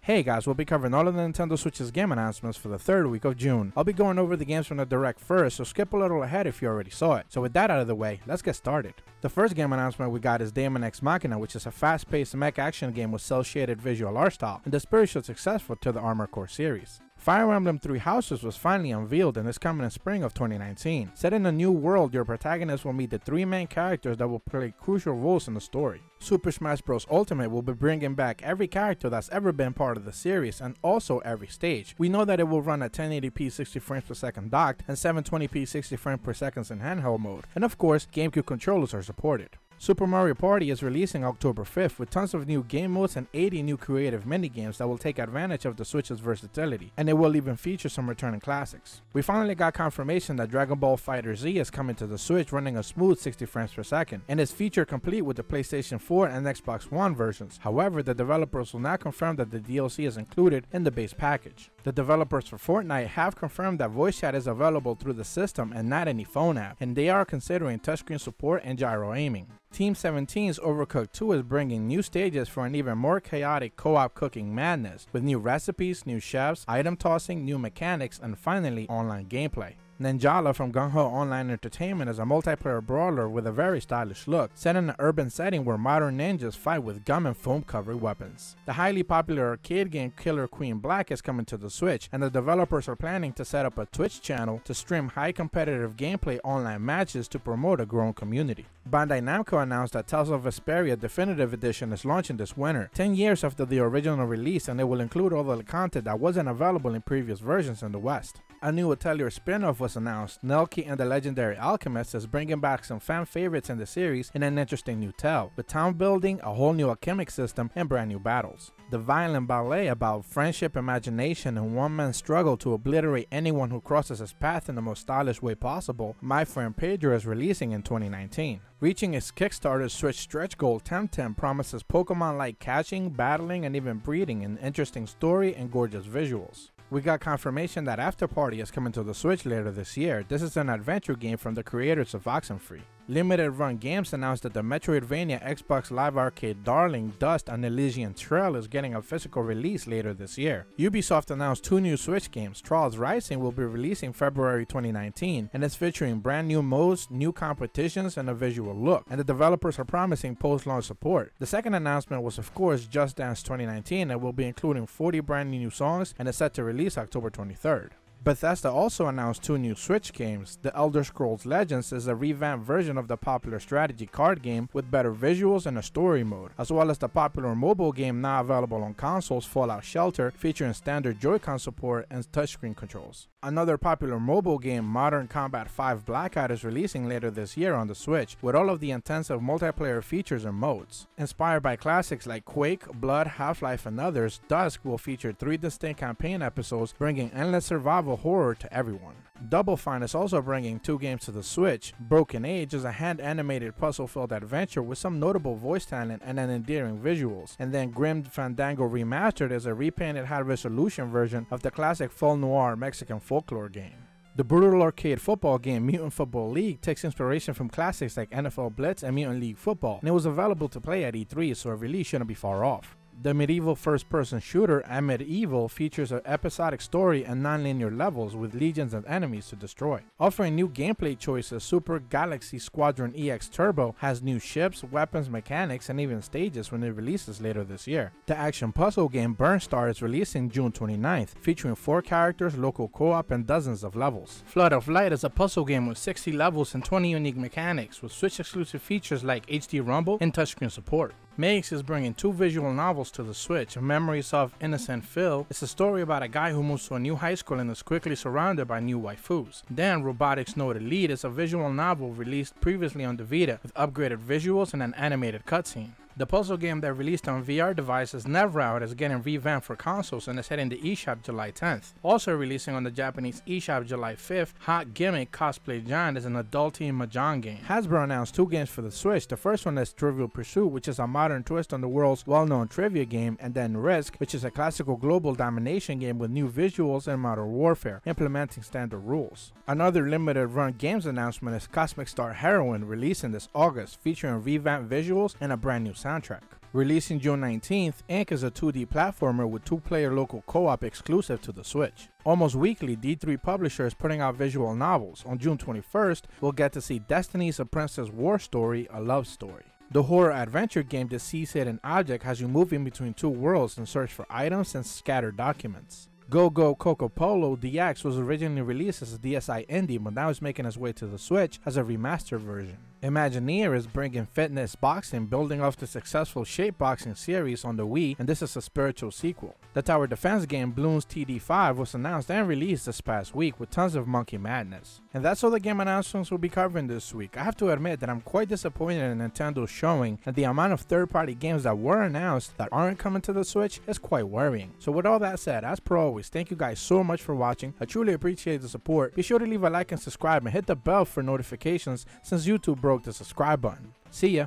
Hey guys, we'll be covering all of the Nintendo Switch's game announcements for the third week of June. I'll be going over the games from the Direct first, so skip a little ahead if you already saw it. So with that out of the way, let's get started. The first game announcement we got is Daemon X Machina, which is a fast-paced mech action game with cel-shaded visual art style, and the spiritual successor to the Armored Core series. Fire Emblem Three Houses was finally unveiled and is coming in spring of 2019. Set in a new world, your protagonist will meet the three main characters that will play crucial roles in the story. Super Smash Bros. Ultimate will be bringing back every character that's ever been part of the series and also every stage. We know that it will run at 1080p 60 frames per second docked and 720p 60 frames per second in handheld mode, and of course GameCube controllers are supported. Super Mario Party is releasing October 5th with tons of new game modes and 80 new creative minigames that will take advantage of the Switch's versatility, and it will even feature some returning classics. We finally got confirmation that Dragon Ball FighterZ is coming to the Switch running a smooth 60 frames per second, and is feature complete with the PlayStation 4 and Xbox One versions. However, the developers will not confirm that the DLC is included in the base package. The developers for Fortnite have confirmed that voice chat is available through the system and not any phone app, and they are considering touchscreen support and gyro aiming. Team 17's Overcooked 2 is bringing new stages for an even more chaotic co-op cooking madness, with new recipes, new chefs, item tossing, new mechanics, and finally online gameplay. Ninjala from Gung Ho Online Entertainment is a multiplayer brawler with a very stylish look, set in an urban setting where modern ninjas fight with gum and foam covered weapons. The highly popular arcade game Killer Queen Black is coming to the Switch, and the developers are planning to set up a Twitch channel to stream high competitive gameplay online matches to promote a growing community. Bandai Namco announced that Tales of Vesperia Definitive Edition is launching this winter, 10 years after the original release, and it will include all of the content that wasn't available in previous versions in the West. A new Atelier spin-off was announced. Nelky and the Legendary Alchemist is bringing back some fan favorites in the series in an interesting new tale, with town building, a whole new alchemic system, and brand new battles. The violent ballet about friendship, imagination, and one man's struggle to obliterate anyone who crosses his path in the most stylish way possible, My Friend Pedro is releasing in 2019. Reaching its Kickstarter Switch stretch goal, Temtem promises Pokemon-like catching, battling, and even breeding, an interesting story and gorgeous visuals. We got confirmation that After Party is coming to the Switch later this year. This is an adventure game from the creators of Oxenfree. Limited Run Games announced that the Metroidvania Xbox Live Arcade darling Dust and Elysian Trail is getting a physical release later this year. Ubisoft announced two new Switch games. Trials Rising will be releasing February 2019 and is featuring brand new modes, new competitions, and a visual look, and the developers are promising post-launch support. The second announcement was of course Just Dance 2019 and will be including 40 brand new songs and is set to release October 23rd. Bethesda also announced two new Switch games. The Elder Scrolls Legends is a revamped version of the popular strategy card game with better visuals and a story mode, as well as the popular mobile game now available on consoles, Fallout Shelter, featuring standard Joy-Con support and touchscreen controls. Another popular mobile game, Modern Combat 5 Blackout, is releasing later this year on the Switch, with all of the intensive multiplayer features and modes. Inspired by classics like Quake, Blood, Half-Life, and others, Dusk will feature 3 distinct campaign episodes bringing endless survival horror to everyone. Double Fine is also bringing 2 games to the Switch. Broken Age is a hand-animated puzzle-filled adventure with some notable voice talent and an endearing visuals, and then Grim Fandango Remastered is a repainted high-resolution version of the classic full noir Mexican folklore game. The brutal arcade football game Mutant Football League takes inspiration from classics like NFL Blitz and Mutant League Football, and it was available to play at E3, so a release shouldn't be far off. The medieval first-person shooter Amid Evil features an episodic story and non-linear levels with legions of enemies to destroy. Offering new gameplay choices, Super Galaxy Squadron EX Turbo has new ships, weapons, mechanics, and even stages when it releases later this year. The action puzzle game Burnstar is releasing June 29th, featuring 4 characters, local co-op, and dozens of levels. Flood of Light is a puzzle game with 60 levels and 20 unique mechanics, with Switch-exclusive features like HD Rumble and touchscreen support. Meix is bringing 2 visual novels to the Switch. Memories of Innocent Phil is a story about a guy who moves to a new high school and is quickly surrounded by new waifus. Then Robotics Note Elite is a visual novel released previously on the Vita with upgraded visuals and an animated cutscene. The puzzle game that released on VR devices Nevrout is getting revamped for consoles and is heading to eShop July 10th. Also releasing on the Japanese eShop July 5th, Hot Gimmick Cosplay Giant is an adult-themed mahjong game. Hasbro announced 2 games for the Switch. The first one is Trivial Pursuit, which is a modern twist on the world's well-known trivia game, and then Risk, which is a classical global domination game with new visuals and modern warfare, implementing standard rules. Another limited run games announcement is Cosmic Star Heroine, releasing this August, featuring revamped visuals and a brand new soundtrack. Releasing June 19th, Ink is a 2D platformer with 2-player local co-op exclusive to the Switch. Almost weekly, D3 Publisher is putting out visual novels. On June 21st, we'll get to see Destiny's A Princess War Story, a love story. The horror adventure game Deceased Hidden Object has you moving between two worlds in search for items and scattered documents. Go Go Coco Polo DX was originally released as a DSi indie, but now is making its way to the Switch as a remastered version. Imagineer is bringing fitness boxing, building off the successful shape boxing series on the Wii, and this is a spiritual sequel. The tower defense game Bloons TD 5 was announced and released this past week with tons of monkey madness. And that's all the game announcements we'll be covering this week. I have to admit that I'm quite disappointed in Nintendo's showing, and the amount of third-party games that were announced that aren't coming to the Switch is quite worrying. So with all that said, as per always, thank you guys so much for watching. I truly appreciate the support. Be sure to leave a like and subscribe and hit the bell for notifications since YouTube broke the subscribe button. See ya!